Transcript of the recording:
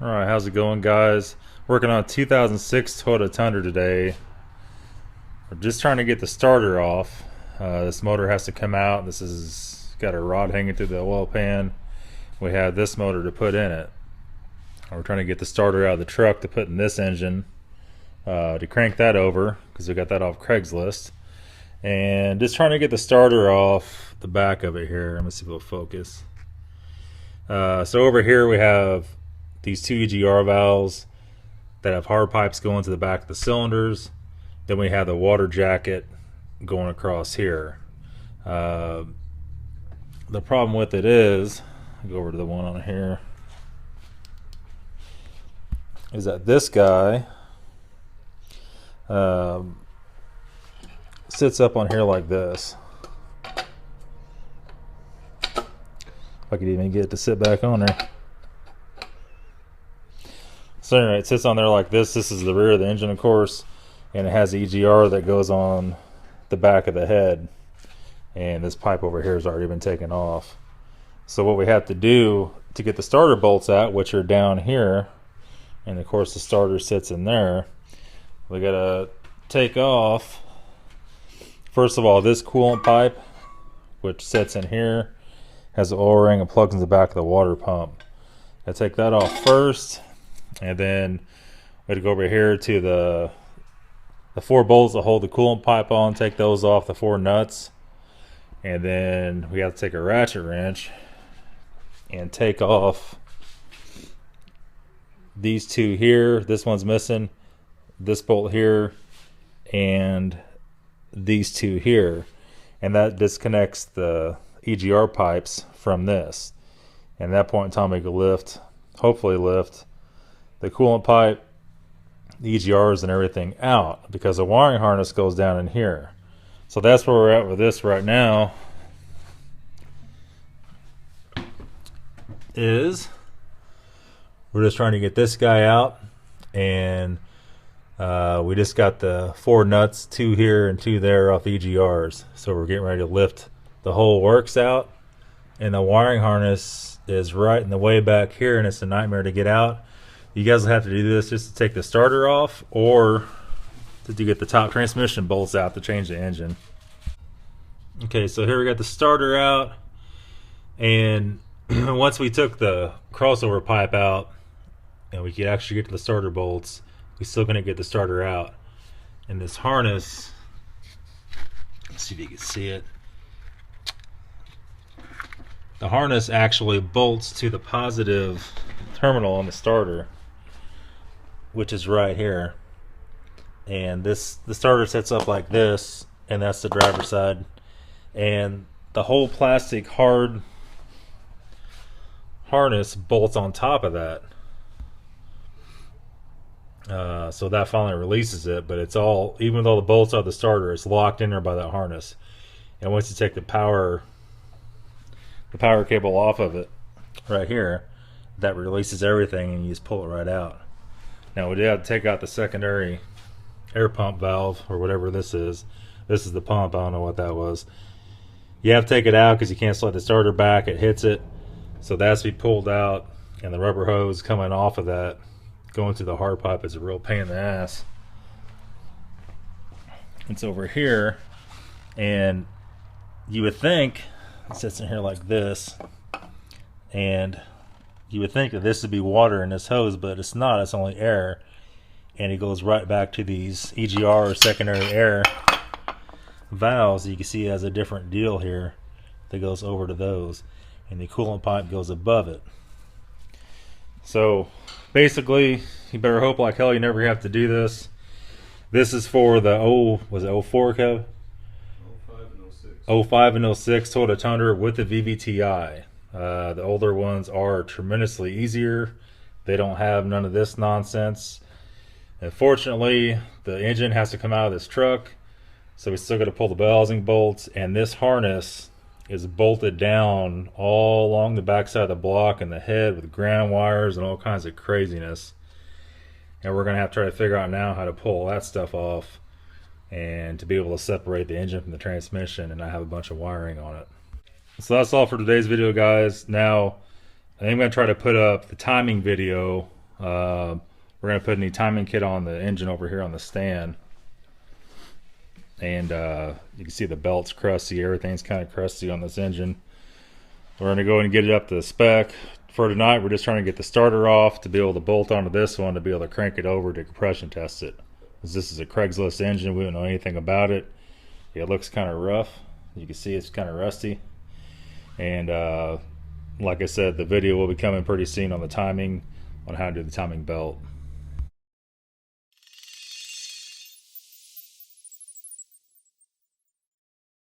Alright, how's it going, guys? Working on a 2006 Toyota Tundra today. We're just trying to get the starter off. This motor has to come out. This is got a rod hanging through the oil pan. We have this motor to put in it. We're trying to get the starter out of the truck to put in this engine to crank that over, because we got that off Craigslist. And just trying to get the starter off the back of it here. Let me see if it'll focus. So over here we have these two EGR valves that have hard pipes going to the back of the cylinders. Then we have the water jacket going across here. The problem with it is, I'll go over to the one on here, is that this guy sits up on here like this. If I could even get it to sit back on there. So anyway, it sits on there like this. This is the rear of the engine, of course, and it has the EGR that goes on the back of the head. And this pipe over here has already been taken off. So what we have to do to get the starter bolts out, which are down here, and of course the starter sits in there, we gotta take off, first of all, this coolant pipe, which sits in here, has the oil ring and plugs in the back of the water pump. I take that off first, and then we have to go over here to the four bolts that hold the coolant pipe on, take those off, the four nuts, and then we have to take a ratchet wrench and take off these two here. This one's missing, this bolt here, and these two here, and that disconnects the EGR pipes from this. And at that point in time, we can lift, hopefully lift the coolant pipe, the EGRs, and everything out, because the wiring harness goes down in here. So that's where we're at with this right now. We're just trying to get this guy out, and we just got the four nuts, two here and two there, off EGRs. So we're getting ready to lift the whole works out, and the wiring harness is right in the way back here, and it's a nightmare to get out. You guys will have to do this just to take the starter off, or to get the top transmission bolts out to change the engine. Okay, so here we got the starter out, and once we took the crossover pipe out and we could actually get to the starter bolts, we still couldn't get the starter out. And this harness, let's see if you can see it, the harness actually bolts to the positive terminal on the starter, which is right here. And the starter sets up like this, and that's the driver's side, and the whole plastic hard harness bolts on top of that. So that finally releases it, but it's all, even though the bolts are the starter, it's locked in there by that harness. And once you take the power cable off of it right here, that releases everything, and you just pull it right out. Now we did have to take out the secondary air pump valve, or whatever this is. This is the pump, I don't know what that was. You have to take it out because you can't slide the starter back, it hits it. So that has to be pulled out, and the rubber hose coming off of that, going through the hard pipe, is a real pain in the ass. It's over here, and you would think it sits in here like this, and you would think that this would be water in this hose, but it's not. It's only air, and it goes right back to these EGR or secondary air valves. You can see it has a different deal here that goes over to those, and the coolant pipe goes above it. So basically, you better hope like hell you never have to do this. This is for the was it 04, Kev? 05 and 06. 05 and 06 Toyota Tundra with the VVTi. The older ones are tremendously easier. They don't have none of this nonsense. Unfortunately, the engine has to come out of this truck, so we still got to pull the bell housing bolts, and this harness is bolted down all along the backside of the block and the head with ground wires and all kinds of craziness. And we're going to have to try to figure out now how to pull that stuff off, and to be able to separate the engine from the transmission and not have a bunch of wiring on it. So that's all for today's video, guys. Now, I am going to try to put up the timing video We're going to put a new timing kit on the engine over here on the stand. And you can see the belt's crusty. Everything's kind of crusty on this engine. We're going to go and get it up to the spec. For tonight, we're just trying to get the starter off to be able to bolt onto this one to be able to crank it over to compression test it. This is a Craigslist engine. We don't know anything about it. It looks kind of rough. You can see it's kind of rusty. And like I said, the video will be coming pretty soon on the timing, on how to do the timing belt.